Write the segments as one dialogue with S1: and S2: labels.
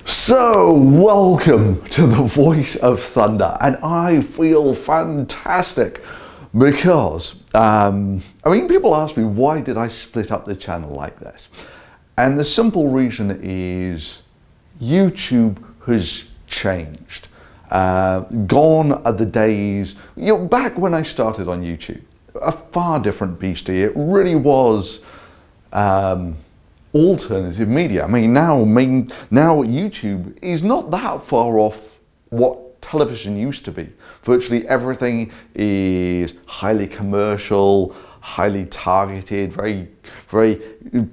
S1: So, welcome to the Voice of Thunder, and I feel fantastic because, people ask me, why did I split up the channel like this? And the simple reason is YouTube has changed. Gone are the days, back when I started on YouTube, a far different beastie. It really was alternative media. Now YouTube is not that far off what television used to be. Virtually everything is highly commercial, highly targeted, very, very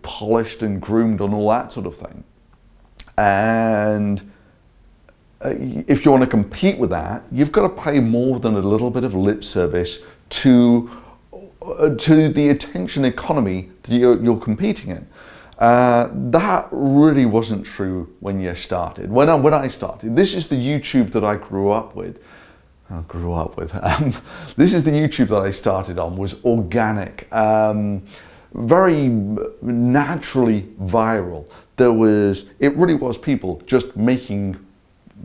S1: polished and groomed and all that sort of thing. And if you want to compete with that, you've got to pay more than a little bit of lip service to the attention economy that you're competing in. That really wasn't true when you started. When I started, this is the YouTube that I grew up with. This is the YouTube that I started on, was organic, very naturally viral. It really was people just making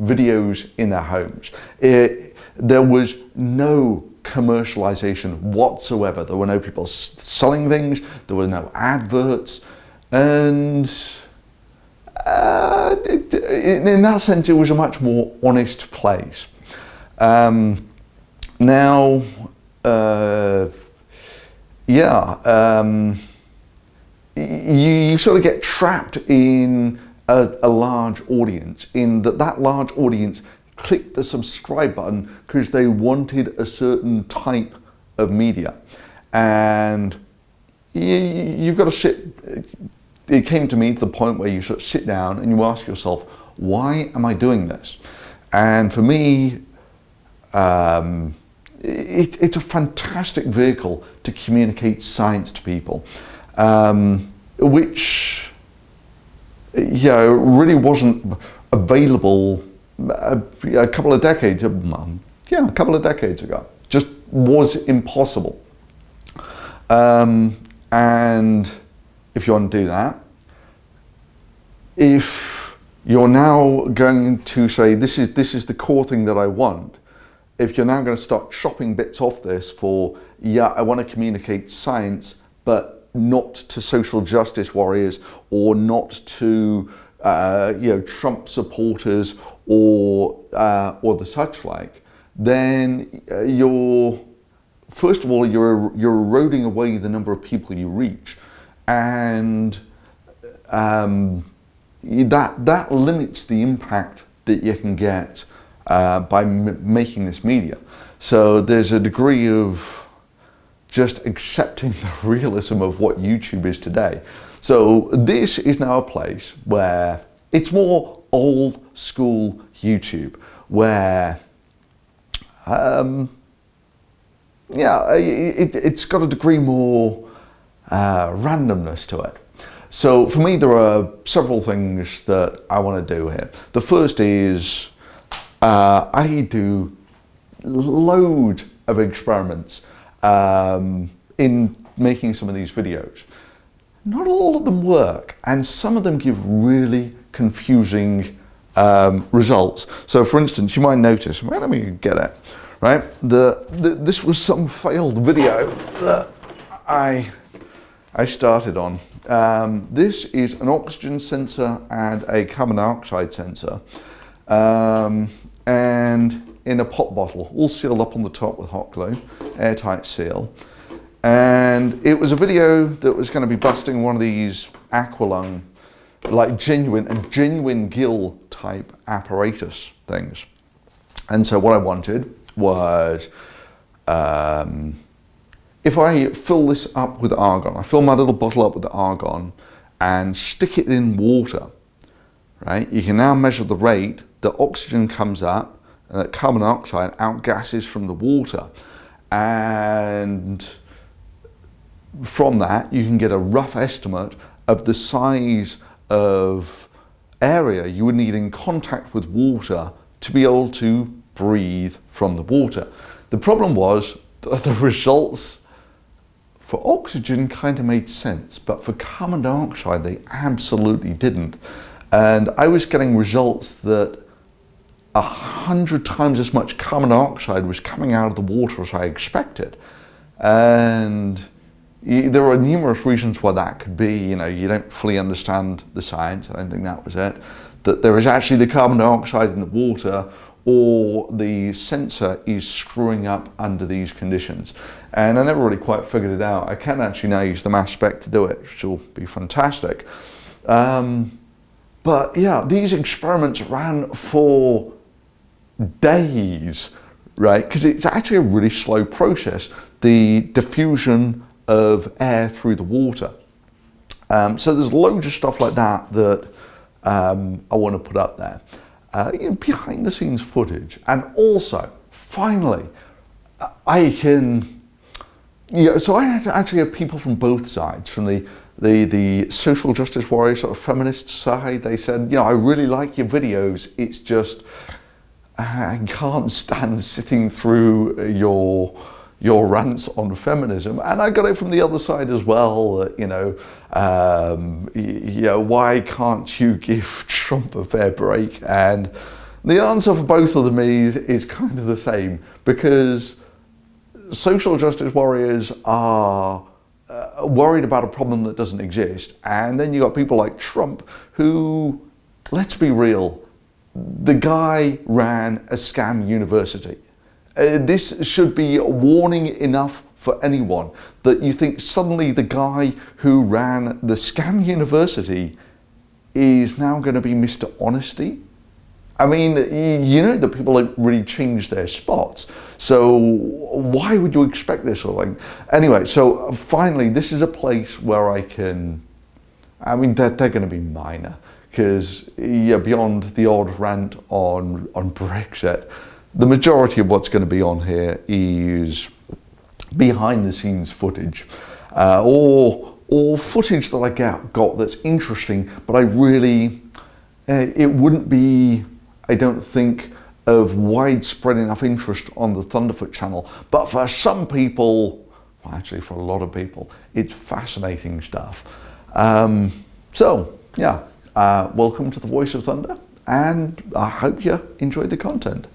S1: videos in their homes. There was no commercialization whatsoever. There were no people selling things. There were no adverts. And in that sense, it was a much more honest place. You sort of get trapped in a large audience, in that large audience clicked the subscribe button because they wanted a certain type of media. And you've got to sit. It came to me to the point where you sort of sit down and you ask yourself, why am I doing this? And for me, it's a fantastic vehicle to communicate science to people, which really wasn't available a couple of decades ago. Just was impossible. And if you want to do that, if you're now going to say, this is the core thing that I want, if you're now going to start chopping bits off this for, I want to communicate science, but not to social justice warriors, or not to Trump supporters, or the such like, then first of all, you're eroding away the number of people you reach, and that limits the impact that you can get by making this media. So there's a degree of just accepting the realism of what YouTube is today. So this is now a place where it's more old school YouTube, where it's got a degree more randomness to it. So for me, there are several things that I want to do here. The first is I do loads of experiments in making some of these videos. Not all of them work, and some of them give really confusing results. So for instance, you might notice, let me get it, right? This was some failed video that I started on. This is an oxygen sensor and a carbon dioxide sensor, and in a pop bottle, all sealed up on the top with hot glue, airtight seal. And it was a video that was going to be busting one of these aqualung, like genuine gill type apparatus things. And so what I wanted was, if I fill this up with argon, I fill my little bottle up with argon and stick it in water, right? You can now measure the rate that oxygen comes up and that carbon dioxide outgasses from the water. And from that, you can get a rough estimate of the size of area you would need in contact with water to be able to breathe from the water. The problem was that the results for oxygen kind of made sense, but for carbon dioxide, they absolutely didn't. And I was getting results that 100 times as much carbon dioxide was coming out of the water as I expected. And there are numerous reasons why that could be. You know, you don't fully understand the science. I don't think that was it. That there is actually the carbon dioxide in the water, or the sensor is screwing up under these conditions. And I never really quite figured it out. I can actually now use the mass spec to do it, which will be fantastic. But yeah, these experiments ran for days, right? Because it's actually a really slow process, the diffusion of air through the water. So there's loads of stuff like that that I want to put up there. You know, behind the scenes footage, and also finally I can, you know, so I actually had people from both sides, from the social justice warrior sort of feminist side. They said, you know, I really like your videos, it's just I can't stand sitting through your rants on feminism. And I got it from the other side as well, you know, why can't you give Trump a fair break? And the answer for both of them is kind of the same, because social justice warriors are worried about a problem that doesn't exist. And then you got people like Trump who, let's be real, the guy ran a scam university. This should be warning enough for anyone, that you think suddenly the guy who ran the scam university is now going to be Mr. Honesty. I mean, you know that people don't really change their spots. So why would you expect this sort of thing? Anyway, so finally, this is a place where I can, I mean, they're going to be minor, because yeah, beyond the odd rant on Brexit, the majority of what's going to be on here is behind the scenes footage, or footage that I got that's interesting, but I really, it wouldn't be, I don't think, of widespread enough interest on the Thunderfoot channel. But for some people, well, actually for a lot of people, it's fascinating stuff. So yeah, welcome to the Voice of Thunder, and I hope you enjoyed the content.